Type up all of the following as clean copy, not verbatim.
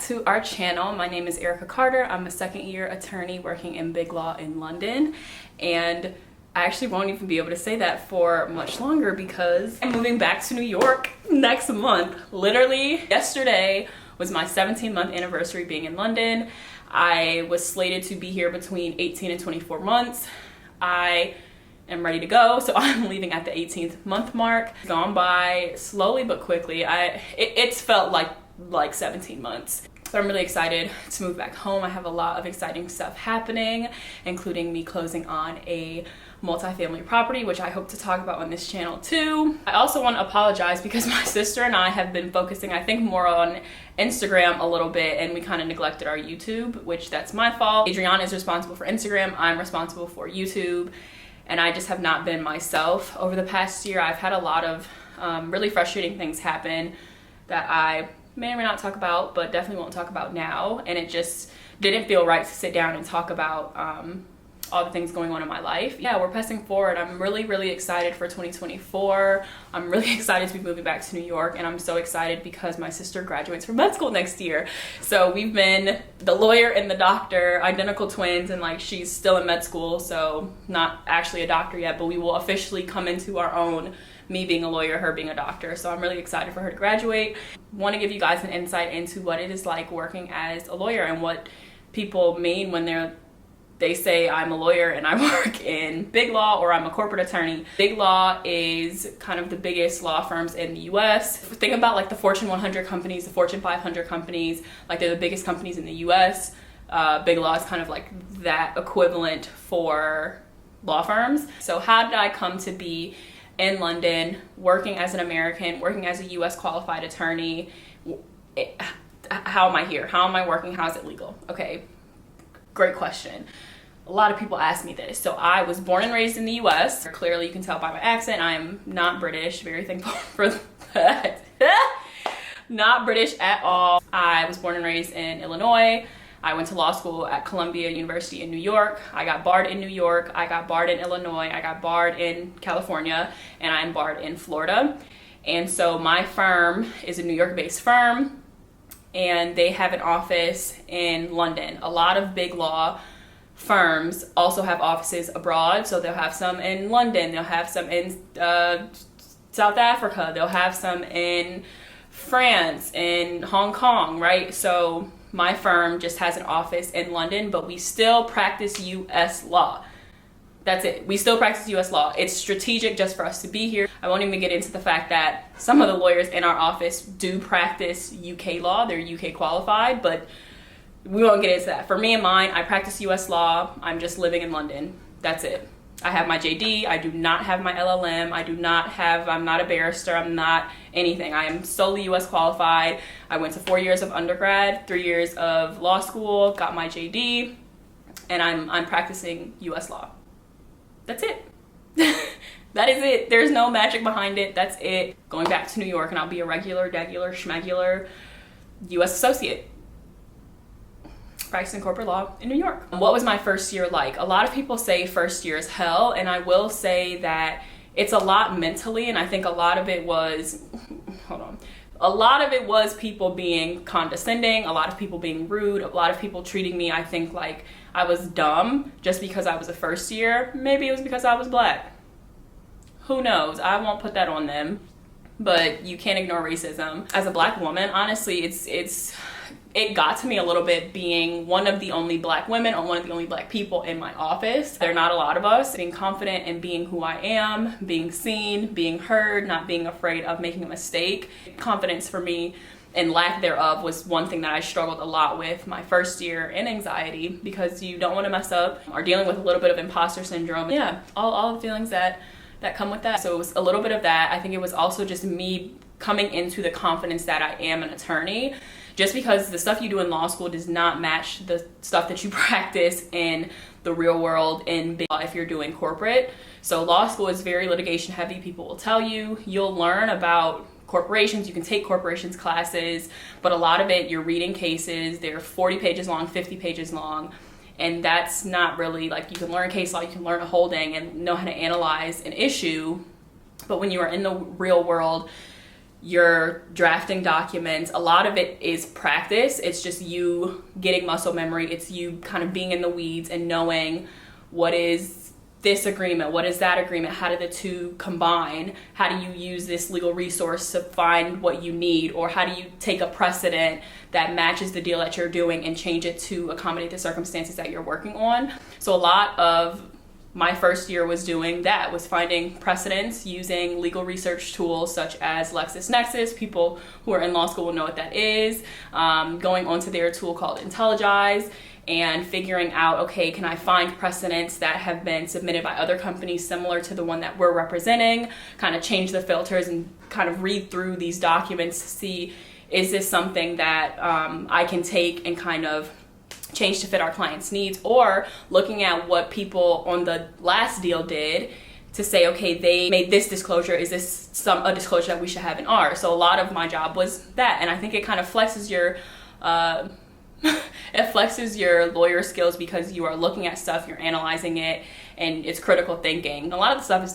to our channel. My name is Erika Carter. I'm a second-year attorney working in big law in London, and I actually won't even be able to say that for much longer because I'm moving back to New York next month. Literally yesterday was my 17-month anniversary being in London. I was slated to be here between 18 and 24 months. I am ready to go, so I'm leaving at the 18th month mark. It's gone by slowly but quickly. It's felt like 17 months. But I'm really excited to move back home. I have a lot of exciting stuff happening, including me closing on a multifamily property, which I hope to talk about on this channel too. I also want to apologize because my sister and I have been focusing, I think, more on Instagram a little bit, and we kind of neglected our YouTube, which that's my fault. Adrianna is responsible for Instagram. I'm responsible for YouTube, and I just have not been myself over the past year. I've had a lot of really frustrating things happen that I may or may not talk about, but definitely won't talk about now, and it just didn't feel right to sit down and talk about all the things going on in my life. Yeah, we're pressing forward. I'm really excited for 2024. I'm really excited to be moving back to New York, and I'm so excited because my sister graduates from med school next year. So we've been the lawyer and the doctor, identical twins, and like she's still in med school, so not actually a doctor yet, but we will officially come into our own, me being a lawyer, her being a doctor. So I'm really excited for her to graduate. Want to give you guys an insight into what it is like working as a lawyer and what people mean when they say I'm a lawyer and I work in big law or I'm a corporate attorney. Big law is kind of the biggest law firms in the US. Think about like the Fortune 100 companies, the Fortune 500 companies, like they're the biggest companies in the US. Big law is kind of like that equivalent for law firms. So how did I come to be in London, working as an American, working as a US qualified attorney? How am I here? How am I working? How is it legal? Okay, great question. A lot of people ask me this. So I was born and raised in the US. Clearly you can tell by my accent, I am not British. Very thankful for that. Not British at all. I was born and raised in Illinois. I went to law school at Columbia University in New York. I got barred in New York. I got barred in Illinois. I got barred in California, and I'm barred in Florida. And so my firm is a New York-based firm, and they have an office in London. A lot of big law firms also have offices abroad, so they'll have some in London, they'll have some in South Africa, they'll have some in France, in Hong Kong, right? So my firm just has an office in London, but we still practice US law. That's it. We still practice US law. It's strategic just for us to be here. I won't even get into the fact that some of the lawyers in our office do practice UK law. They're UK qualified, but we won't get into that. For me and mine, I practice US law. I'm just living in London. That's it. I have my JD. I do not have my LLM. I'm not a barrister. I'm not anything. I am solely US qualified. I went to 4 years of undergrad, 3 years of law school, got my JD, and I'm practicing US law. That's it. That is it. There's no magic behind it. That's it. Going back to New York, and I'll be a regular, schmegular US associate practicing corporate law in New York. What was my first year like? A lot of people say first year is hell, and I will say that it's a lot mentally, and I think a lot of it was, a lot of it was people being condescending, a lot of people being rude, a lot of people treating me, I think, like I was dumb just because I was a first year. Maybe it was because I was black. Who knows? I won't put that on them, but you can't ignore racism. As a black woman, honestly, it got to me a little bit being one of the only black women or one of the only black people in my office. There are not a lot of us. Being confident in being who I am, being seen, being heard, not being afraid of making a mistake. Confidence for me and lack thereof was one thing that I struggled a lot with my first year, and anxiety because you don't want to mess up or dealing with a little bit of imposter syndrome. Yeah, all the feelings that come with that. So it was a little bit of that. I think it was also just me coming into the confidence that I am an attorney. Just because the stuff you do in law school does not match the stuff that you practice in the real world in big law if you're doing corporate. So law school is very litigation heavy. People will tell you. You'll learn about corporations. You can take corporations classes, but a lot of it, you're reading cases. They're 40 pages long, 50 pages long. And that's not really like, you can learn case law, you can learn a holding and know how to analyze an issue. But when you are in the real world, you're drafting documents. A lot of it is practice. It's just you getting muscle memory. It's you kind of being in the weeds and knowing what is this agreement, what is that agreement, how do the two combine, how do you use this legal resource to find what you need, or how do you take a precedent that matches the deal that you're doing and change it to accommodate the circumstances that you're working on. So a lot of my first year was doing that, was finding precedents using legal research tools such as LexisNexis. People who are in law school will know what that is. Going onto their tool called Intelligize and figuring out, okay, can I find precedents that have been submitted by other companies similar to the one that we're representing, kind of change the filters and kind of read through these documents to see, is this something that I can take and kind of change to fit our clients' needs, or looking at what people on the last deal did to say, okay, they made this disclosure, is this a disclosure that we should have in ours? So a lot of my job was that, and I think it kind of flexes your it flexes your lawyer skills because you are looking at stuff, you're analyzing it, and it's critical thinking. A lot of the stuff is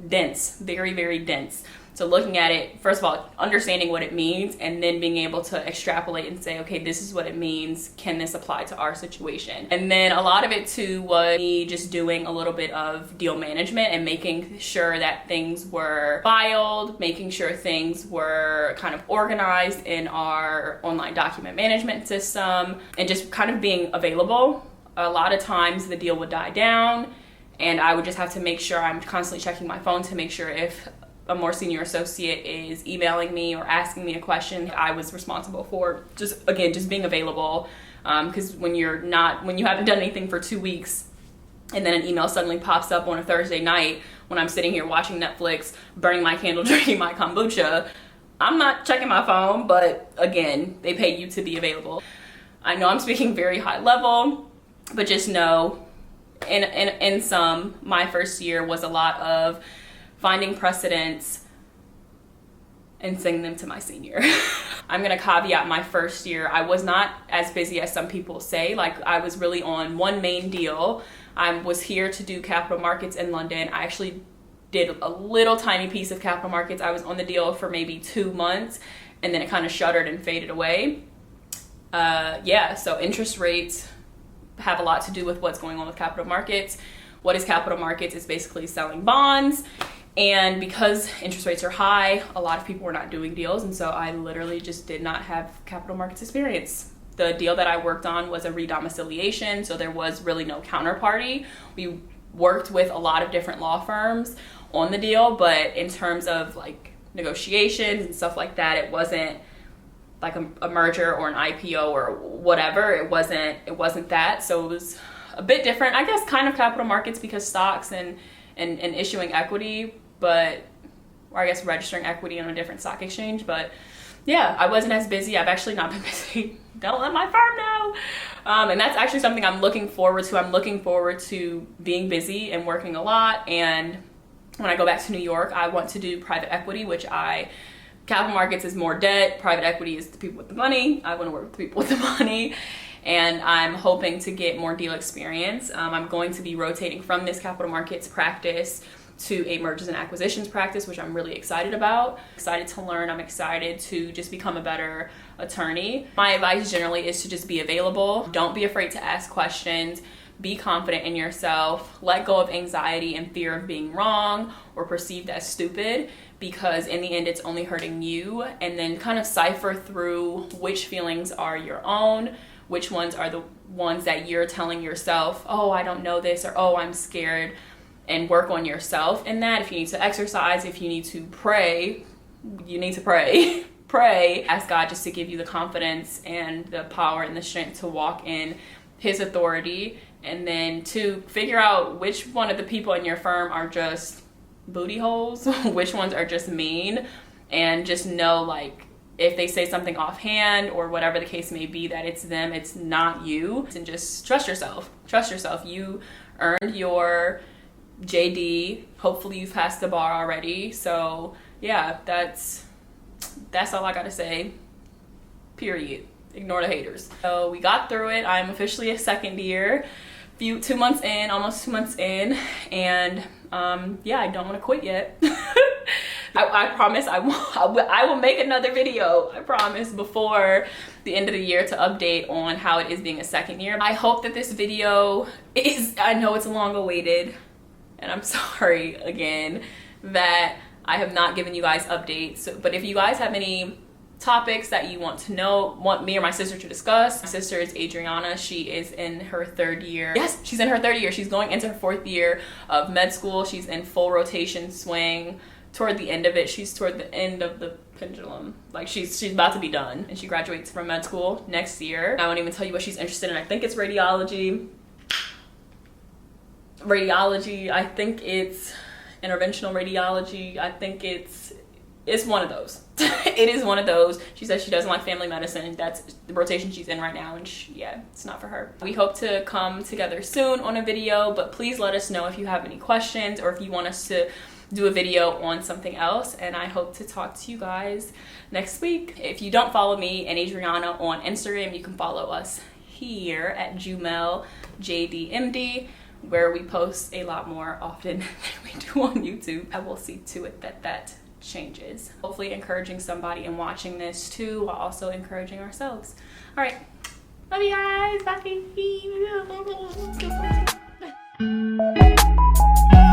dense, very, very dense. So looking at it, first of all, understanding what it means, and then being able to extrapolate and say, okay, this is what it means. Can this apply to our situation? And then a lot of it too was me just doing a little bit of deal management and making sure that things were filed, making sure things were kind of organized in our online document management system, and just kind of being available. A lot of times the deal would die down, and I would just have to make sure I'm constantly checking my phone to make sure if a more senior associate is emailing me or asking me a question, I was responsible for just being available. Because when you haven't done anything for 2 weeks and then an email suddenly pops up on a Thursday night when I'm sitting here watching Netflix, burning my candle, drinking my kombucha, I'm not checking my phone, but again, they pay you to be available. I know I'm speaking very high level, but just know in sum, my first year was a lot of finding precedents and sending them to my senior. I'm gonna caveat my first year, I was not as busy as some people say. Like, I was really on one main deal. I was here to do capital markets in London. I actually did a little tiny piece of capital markets. I was on the deal for maybe 2 months, and then it kind of shuttered and faded away. So interest rates have a lot to do with what's going on with capital markets. What is capital markets? It's basically selling bonds. And because interest rates are high, a lot of people were not doing deals, and so I literally just did not have capital markets experience. The deal that I worked on was a redomiciliation, so there was really no counterparty. We worked with a lot of different law firms on the deal, but in terms of like negotiations and stuff like that, it wasn't like a merger or an IPO or whatever. It wasn't that. So it was a bit different, I guess, kind of capital markets because stocks and issuing equity, or I guess registering equity on a different stock exchange. But yeah, I wasn't as busy. I've actually not been busy. Don't let my firm know. And that's actually something I'm looking forward to. I'm looking forward to being busy and working a lot. And when I go back to New York, I want to do private equity, capital markets is more debt. Private equity is the people with the money. I want to work with the people with the money. And I'm hoping to get more deal experience. I'm going to be rotating from this capital markets practice to a mergers and acquisitions practice, which I'm really excited about. Excited to learn. I'm excited to just become a better attorney. My advice generally is to just be available. Don't be afraid to ask questions. Be confident in yourself. Let go of anxiety and fear of being wrong or perceived as stupid, because in the end it's only hurting you. And then kind of cipher through which feelings are your own, which ones are the ones that you're telling yourself, oh, I don't know this, or oh, I'm scared, and work on yourself in that. If you need to exercise, if you need to pray, you need to pray. Pray. Ask God just to give you the confidence and the power and the strength to walk in His authority, and then to figure out which one of the people in your firm are just booty holes, which ones are just mean, and just know, like, if they say something offhand or whatever the case may be, that it's them, it's not you. And just trust yourself. Trust yourself. You earned your JD. Hopefully you've passed the bar already. So yeah, that's all I gotta say. Period. Ignore the haters. So we got through it. I'm officially a second year. Almost 2 months in, and I don't want to quit yet. I promise I will make another video, I promise, before the end of the year to update on how it is being a second year. I hope that this video is, I know it's long awaited, and I'm sorry again that I have not given you guys updates, but if you guys have any topics that you want to know, want me or my sister to discuss. My sister is Adrianna. She is in her 3rd year. Yes, she's in her 3rd year. She's going into her 4th year of med school. She's in full rotation swing. Toward the end of it, she's toward the end of the pendulum. Like she's about to be done, and she graduates from med school next year. I won't even tell you what she's interested in. I think it's radiology. I think it's interventional radiology. I think it's one of those. It is one of those. She says she doesn't like family medicine. That's the rotation she's in right now, and yeah, it's not for her. We hope to come together soon on a video, but please let us know if you have any questions or if you want us to do a video on something else, and I hope to talk to you guys next week. If you don't follow me and Adrianna on Instagram, you can follow us here at JDMD, where we post a lot more often than we do on YouTube. I will see to it that changes. Hopefully encouraging somebody and watching this too, while also encouraging ourselves. All right, love you guys. Bye.